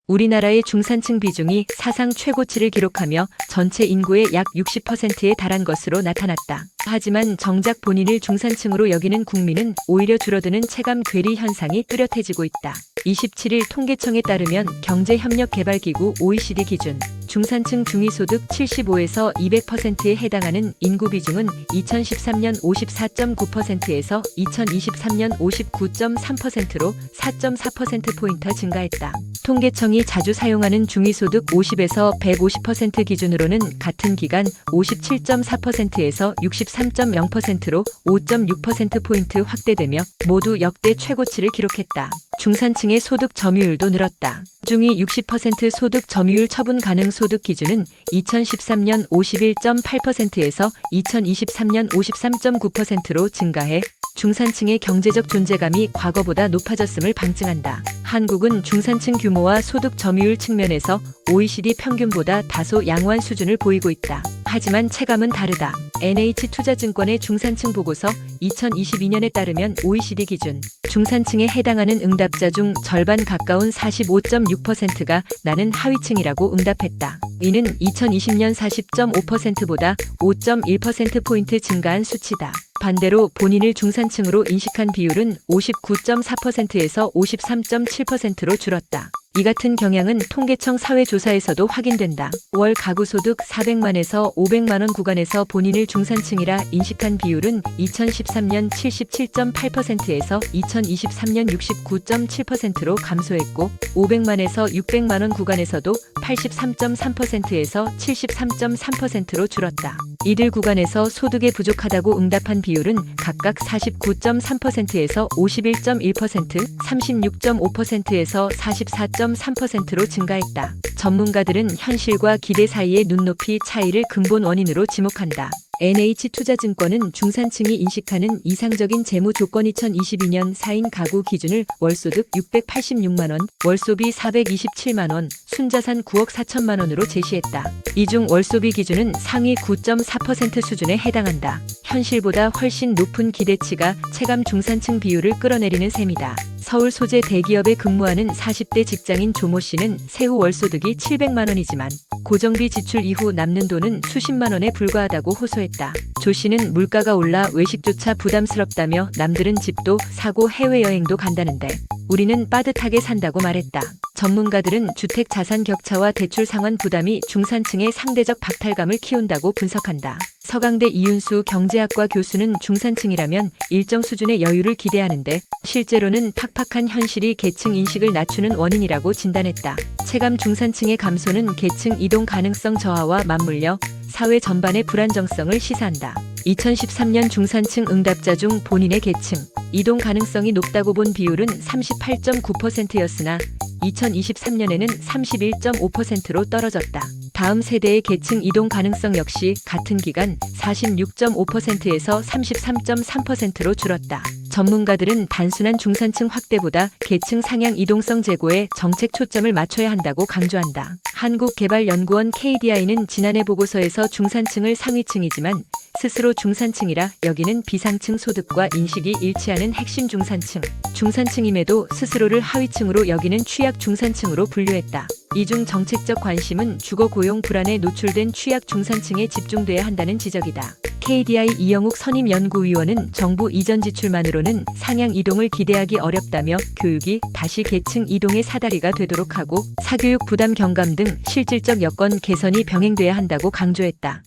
우리나라의 중산층 비중이 사상 최고치를 기록하며 전체 인구의 약 60%에 달한 것으로 나타났다. 하지만 정작 본인을 중산층으로 여기는 국민은 오히려 줄어드는 체감 괴리 현상이 뚜렷해지고 있다. 27일 통계청에 따르면 경제협력개발기구 OECD 기준 중산층 중위소득 75에서 200%에 해당하는 인구 비중은 2013년 54.9%에서 2023년 59.3%로 4.4%포인트 증가했다. 통계청이 자주 사용하는 중위소득 50에서 150% 기준으로는 같은 기간 57.4%에서 63.0%로 5.6%포인트 확대되며 모두 역대 최고치를 기록했다. 중산층의 소득 점유율도 늘었다. 중위 60% 소득 점유율 처분 가능 소득 기준은 2013년 51.8%에서 2023년 53.9%로 증가해 중산층의 경제적 존재감이 과거보다 높아졌음을 방증한다. 한국은 중산층 규모와 소득 점유율 측면에서 OECD 평균보다 다소 양호한 수준을 보이고 있다. 하지만 체감은 다르다. NH투자증권의 중산층 보고서 2022년에 따르면 OECD 기준 중산층에 해당하는 응답자 중 절반 가까운 45.6%가 나는 하위층이라고 응답했다. 이는 2020년 40.5%보다 5.1%포인트 증가한 수치다. 반대로 본인을 중산층으로 인식한 비율은 59.4%에서 53.7%로 줄었다. 이 같은 경향은 통계청 사회조사에서도 확인된다. 월 가구소득 400만에서 500만원 구간에서 본인을 중산층이라 인식한 비율은 2013년 77.8%에서 2023년 69.7%로 감소했고 500만에서 600만원 구간에서도 83.3%에서 73.3%로 줄었다. 이들 구간에서 소득에 부족하다고 응답한 비율은 각각 49.3%에서 51.1%, 36.5%에서 44.3%로 증가했다. 전문가들은 현실과 기대 사이의 눈높이 차이를 근본 원인으로 지목한다. NH투자증권은 중산층이 인식하는 이상적인 재무 조건 2022년 4인 가구 기준을 월소득 686만원, 월소비 427만원, 순자산 9억 4천만원으로 제시했다. 이 중 월소비 기준은 상위 9.4% 수준에 해당한다. 현실보다 훨씬 높은 기대치가 체감 중산층 비율을 끌어내리는 셈이다. 서울 소재 대기업에 근무하는 40대 직장인 조모 씨는 세후 월소득이 700만원이지만 고정비 지출 이후 남는 돈은 수십만 원에 불과하다고 호소했다. 조 씨는 물가가 올라 외식조차 부담스럽다며 남들은 집도 사고 해외여행도 간다는데 우리는 빠듯하게 산다고 말했다. 전문가들은 주택 자산 격차와 대출 상환 부담이 중산층의 상대적 박탈감을 키운다고 분석한다. 서강대 이윤수 경제학과 교수는 중산층이라면 일정 수준의 여유를 기대하는데 실제로는 팍팍한 현실이 계층 인식을 낮추는 원인이라고 진단했다. 체감 중산층의 감소는 계층 이동 가능성 저하와 맞물려 사회 전반의 불안정성을 시사한다. 2013년 중산층 응답자 중 본인의 계층 이동 가능성이 높다고 본 비율은 38.9%였으나 2023년에는 31.5%로 떨어졌다. 다음 세대의 계층 이동 가능성 역시 같은 기간 46.5%에서 33.3%로 줄었다. 전문가들은 단순한 중산층 확대보다 계층 상향 이동성 제고에 정책 초점을 맞춰야 한다고 강조한다. 한국개발연구원 KDI는 지난해 보고서에서 중산층을 상위층이지만 스스로 중산층이라 여기는 비상층 소득과 인식이 일치하는 핵심 중산층, 중산층임에도 스스로를 하위층으로 여기는 취약 중산층으로 분류했다. 이 중 정책적 관심은 주거 고용 불안에 노출된 취약 중산층에 집중돼야 한다는 지적이다. KDI 이영욱 선임연구위원은 정부 이전 지출만으로는 상향 이동을 기대하기 어렵다며 교육이 다시 계층 이동의 사다리가 되도록 하고 사교육 부담 경감 등 실질적 여건 개선이 병행돼야 한다고 강조했다.